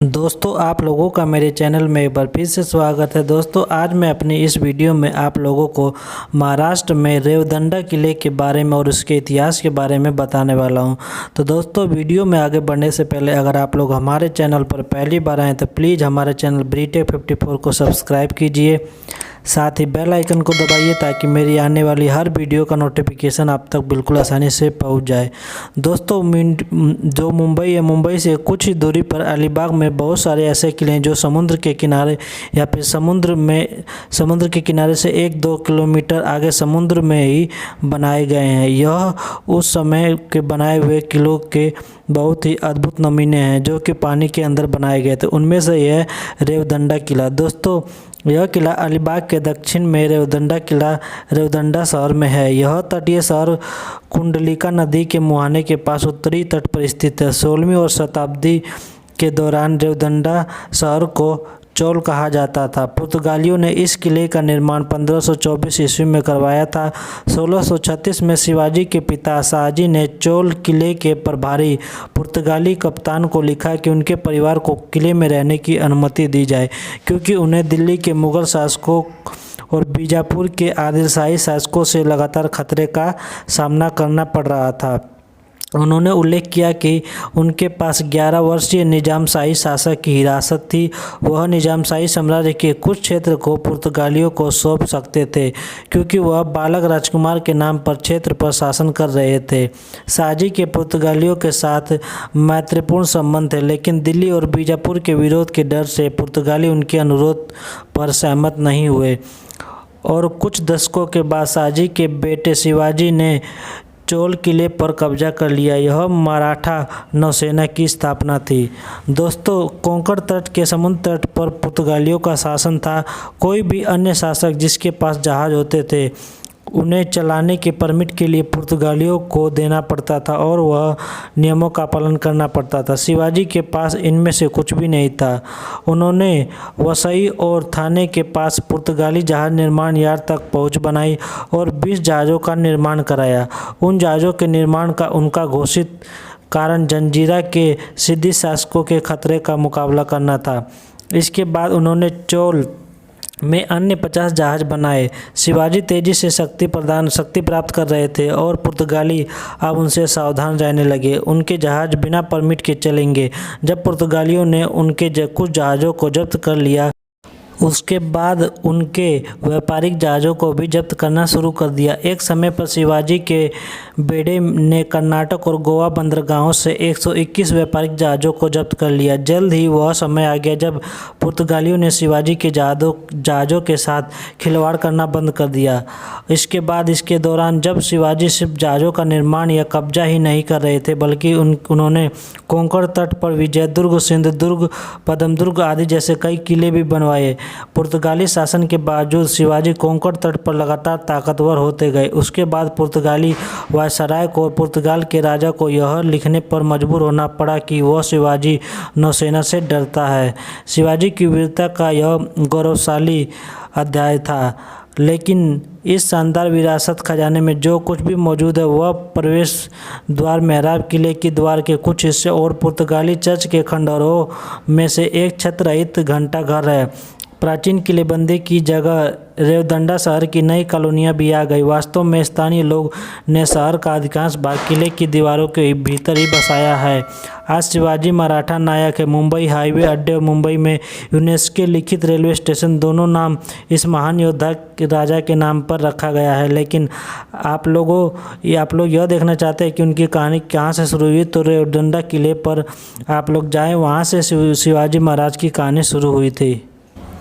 दोस्तों आप लोगों का मेरे चैनल में एक बार फिर से स्वागत है। दोस्तों आज मैं अपनी इस वीडियो में आप लोगों को महाराष्ट्र में रेवदंडा किले के बारे में और उसके इतिहास के बारे में बताने वाला हूं। तो दोस्तों वीडियो में आगे बढ़ने से पहले अगर आप लोग हमारे चैनल पर पहली बार आएँ तो प्लीज़ हमारे चैनल ब्रीटेक 54 को सब्सक्राइब कीजिए, साथ ही बेल आइकन को दबाइए ताकि मेरी आने वाली हर वीडियो का नोटिफिकेशन आप तक बिल्कुल आसानी से पहुंच जाए। दोस्तों जो मुंबई है, मुंबई से कुछ ही दूरी पर अलीबाग में बहुत सारे ऐसे किले हैं जो समुद्र के किनारे या फिर समुद्र के किनारे से 1-2 किलोमीटर आगे समुद्र में ही बनाए गए हैं। यह उस समय के बनाए हुए किलों के बहुत ही अद्भुत नमूने हैं जो कि पानी के अंदर बनाए गए थे। उनमें से यह रेवदंडा किला। दोस्तों यह किला अलीबाग के दक्षिण में रेवदंडा किला रेवदंडा शहर में है। यह तटीय शहर कुंडलिका नदी के मुहाने के पास उत्तरी तट पर स्थित है। 16वीं और शताब्दी के दौरान रेवदंडा शहर को चोल कहा जाता था। पुर्तगालियों ने इस किले का निर्माण 1524 ईस्वी में करवाया था। 1636 में शिवाजी के पिता शाहजी ने चोल किले के प्रभारी पुर्तगाली कप्तान को लिखा कि उनके परिवार को किले में रहने की अनुमति दी जाए, क्योंकि उन्हें दिल्ली के मुगल शासकों और बीजापुर के आदिलशाही शासकों से लगातार खतरे का सामना करना पड़ रहा था। उन्होंने उल्लेख किया कि उनके पास 11 वर्षीय निजामशाही शासक की हिरासत थी। वह निजामशाही साम्राज्य के कुछ क्षेत्र को पुर्तगालियों को सौंप सकते थे, क्योंकि वह बालक राजकुमार के नाम पर क्षेत्र पर शासन कर रहे थे। शाहजी के पुर्तगालियों के साथ मैत्रीपूर्ण संबंध थे, लेकिन दिल्ली और बीजापुर के विरोध के डर से पुर्तगाली उनके अनुरोध पर सहमत नहीं हुए और कुछ दशकों के बाद शाहजी के बेटे शिवाजी ने चोल किले पर कब्जा कर लिया। यह मराठा नौसेना की स्थापना थी। दोस्तों कोंकण तट के समुद्र तट पर पुर्तगालियों का शासन था। कोई भी अन्य शासक जिसके पास जहाज होते थे उन्हें चलाने के परमिट के लिए पुर्तगालियों को देना पड़ता था और वह नियमों का पालन करना पड़ता था। शिवाजी के पास इनमें से कुछ भी नहीं था। उन्होंने वसई और थाने के पास पुर्तगाली जहाज निर्माण यार्ड तक पहुंच बनाई और 20 जहाज़ों का निर्माण कराया। उन जहाज़ों के निर्माण का उनका घोषित कारण जंजीरा के सिद्धि शासकों के खतरे का मुकाबला करना था। इसके बाद उन्होंने चोल में अन्य 50 जहाज बनाए। शिवाजी तेजी से शक्ति प्राप्त कर रहे थे और पुर्तगाली अब उनसे सावधान रहने लगे। उनके जहाज बिना परमिट के चलेंगे। जब पुर्तगालियों ने उनके कुछ जहाज़ों को जब्त कर लिया, उसके बाद उनके व्यापारिक जहाज़ों को भी जब्त करना शुरू कर दिया। एक समय पर शिवाजी के बेड़े ने कर्नाटक और गोवा बंदरगाहों से 121 व्यापारिक जहाज़ों को जब्त कर लिया। जल्द ही वह समय आ गया जब पुर्तगालियों ने शिवाजी के जहाज़ों के साथ खिलवाड़ करना बंद कर दिया। इसके दौरान जब शिवाजी सिर्फ जहाज़ों का निर्माण या कब्जा ही नहीं कर रहे थे, बल्कि उन्होंने कोंकण तट पर विजयदुर्ग, सिंधुदुर्ग, पद्मदुर्ग आदि जैसे कई किले भी बनवाए। पुर्तगाली शासन के बावजूद शिवाजी कोंकण तट पर लगातार ताकतवर होते गए। उसके बाद पुर्तगाली वायसराय को पुर्तगाल के राजा को यह लिखने पर मजबूर होना पड़ा कि वह शिवाजी नौसेना से डरता है। शिवाजी की वीरता का यह गौरवशाली अध्याय था, लेकिन इस शानदार विरासत खजाने में जो कुछ भी मौजूद है वह प्रवेश द्वार, मेहराब, किले की द्वार के कुछ हिस्से और पुर्तगाली चर्च के खंडहरों में से एक छत रहित घंटाघर है। प्राचीन किलेबंदी की जगह रेवदंडा शहर की नई कॉलोनियाँ भी आ गई। वास्तव में स्थानीय लोग ने शहर का अधिकांश भाग किले की दीवारों के भीतर ही बसाया है। आज शिवाजी मराठा नायक है। मुंबई हाईवे अड्डे और मुंबई में यूनेस्को लिखित रेलवे स्टेशन, दोनों नाम इस महान योद्धा राजा के नाम पर रखा गया है। लेकिन आप लोग यह देखना चाहते हैं कि उनकी कहानी कहाँ से शुरू हुई, तो रेवदंडा किले पर आप लोग जाएँ, वहाँ से शिवाजी महाराज की कहानी शुरू हुई थी।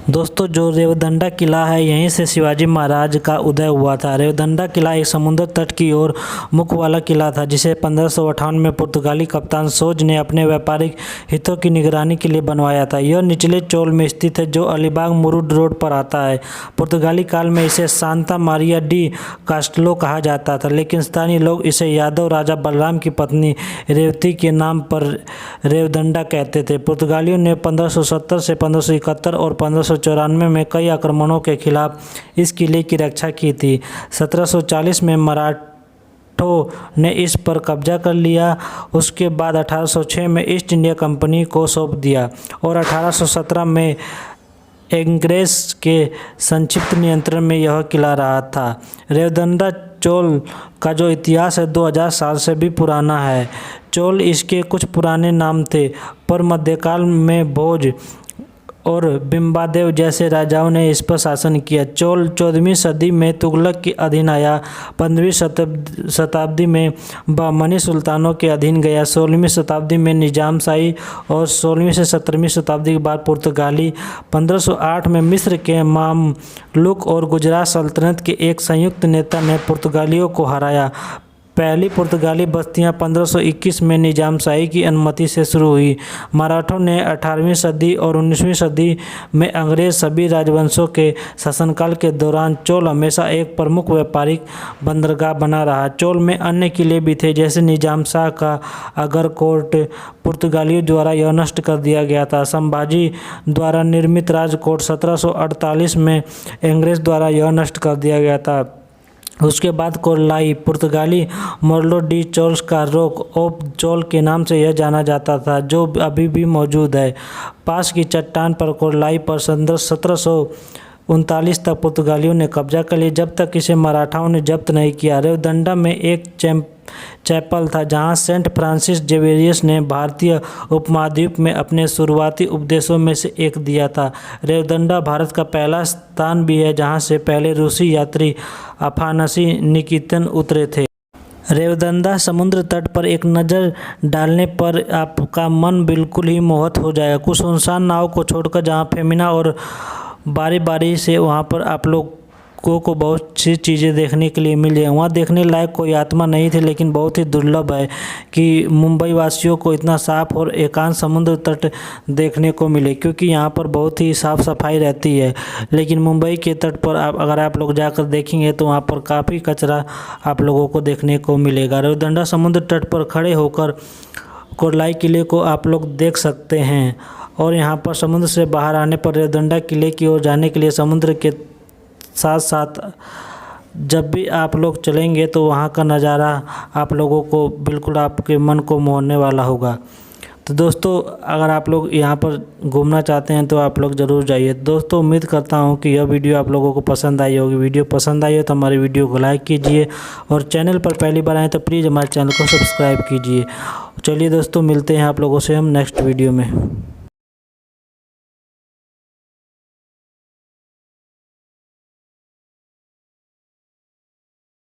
दोस्तों जो रेवदंडा किला है, यहीं से शिवाजी महाराज का उदय हुआ था। रेवदंडा किला एक समुद्र तट की ओर मुख वाला किला था, जिसे 1558 में पुर्तगाली कप्तान सोज ने अपने व्यापारिक हितों की निगरानी के लिए बनवाया था। यह निचले चोल में स्थित है, जो अलीबाग मुरुड रोड पर आता है। पुर्तगाली काल में इसे सांता मारिया डी कास्टलो कहा जाता था, लेकिन स्थानीय लोग इसे यादव राजा बलराम की पत्नी रेवती के नाम पर रेवदंडा कहते थे। पुर्तगालियों ने 1570 से 1571 और 1594 में कई आक्रमणों के खिलाफ इस किले की रक्षा की थी। 1740 में मराठों ने इस पर कब्जा कर लिया। उसके बाद 1806 में ईस्ट इंडिया कंपनी को सौंप दिया और 1817 में अंग्रेज के संक्षिप्त नियंत्रण में यह किला रहा था। रेवदंडा चोल का जो इतिहास है 2000 साल से भी पुराना है। चोल इसके कुछ पुराने नाम थे, पर मध्यकाल में भोज और बिंबादेव जैसे राजाओं ने इस पर शासन किया। चोल 14वीं सदी में तुगलक के अधीन आया, 15वीं शताब्दी में बहमनी सुल्तानों के अधीन गया, 16वीं शताब्दी में निजामशाही और 16वीं से 17वीं शताब्दी के बाद पुर्तगाली। 1508 में मिस्र के मामलुक और गुजरात सल्तनत के एक संयुक्त नेता ने पुर्तगालियों को हराया। पहली पुर्तगाली बस्तियां 1521 में निजामशाही की अनुमति से शुरू हुई। मराठों ने 18वीं सदी और 19वीं सदी में अंग्रेज सभी राजवंशों के शासनकाल के दौरान चोल हमेशा एक प्रमुख व्यापारिक बंदरगाह बना रहा। चोल में अन्य किले भी थे, जैसे निजामशाह का अगरकोट पुर्तगालियों द्वारा यह नष्ट कर दिया गया था। संभाजी द्वारा निर्मित राजकोट 1748 में अंग्रेज द्वारा यह नष्ट कर दिया गया था। उसके बाद कोरलाई पुर्तगाली मोर्लो डी चोल्स का रोक ऑफ चोल के नाम से यह जाना जाता था, जो अभी भी मौजूद है। पास की चट्टान पर कोरलाई पर 1739 तक पुर्तगालियों ने कब्जा कर लिया, जब तक इसे मराठाओं ने जब्त नहीं किया। रेवदंडा में एक चैपल था जहां सेंट फ्रांसिस जेवियर्स ने भारतीय उपमहाद्वीप में अपने शुरुआती उपदेशों में से एक दिया था। रेवदंडा भारत का पहला स्थान भी है जहां से पहले रूसी यात्री अफानासी निकितिन उतरे थे। रेवदंडा समुद्र तट पर एक नज़र डालने पर आपका मन बिल्कुल ही मोहित हो जाएगा। कुछ सुनसान नाव को छोड़कर जहां फेमिना और बारी बारी से वहां पर आप लोग को बहुत सी चीज़ें देखने के लिए मिली है। वहाँ देखने लायक कोई आत्मा नहीं थी, लेकिन बहुत ही दुर्लभ है कि मुंबई वासियों को इतना साफ और एकांत समुद्र तट देखने को मिले, क्योंकि यहाँ पर बहुत ही साफ़ सफाई रहती है। लेकिन मुंबई के तट पर अगर आप लोग जाकर देखेंगे तो वहाँ पर काफ़ी कचरा आप लोगों को देखने को मिलेगा। रेवदंडा समुद्र तट पर खड़े होकर कोरलाई किले को आप लोग देख सकते हैं, और यहाँ पर समुद्र से बाहर आने पर रेवदंडा किले की ओर जाने के लिए समुद्र के साथ साथ जब भी आप लोग चलेंगे तो वहाँ का नज़ारा आप लोगों को बिल्कुल आपके मन को मोहने वाला होगा। तो दोस्तों, अगर आप लोग यहाँ पर घूमना चाहते हैं तो आप लोग ज़रूर जाइए। दोस्तों, उम्मीद करता हूँ कि यह वीडियो आप लोगों को पसंद आई होगी। वीडियो पसंद आई हो तो हमारी वीडियो को लाइक कीजिए, और चैनल पर पहली बार आए तो प्लीज़ हमारे चैनल को सब्सक्राइब कीजिए। चलिए दोस्तों, मिलते हैं आप लोगों से हम नेक्स्ट वीडियो में।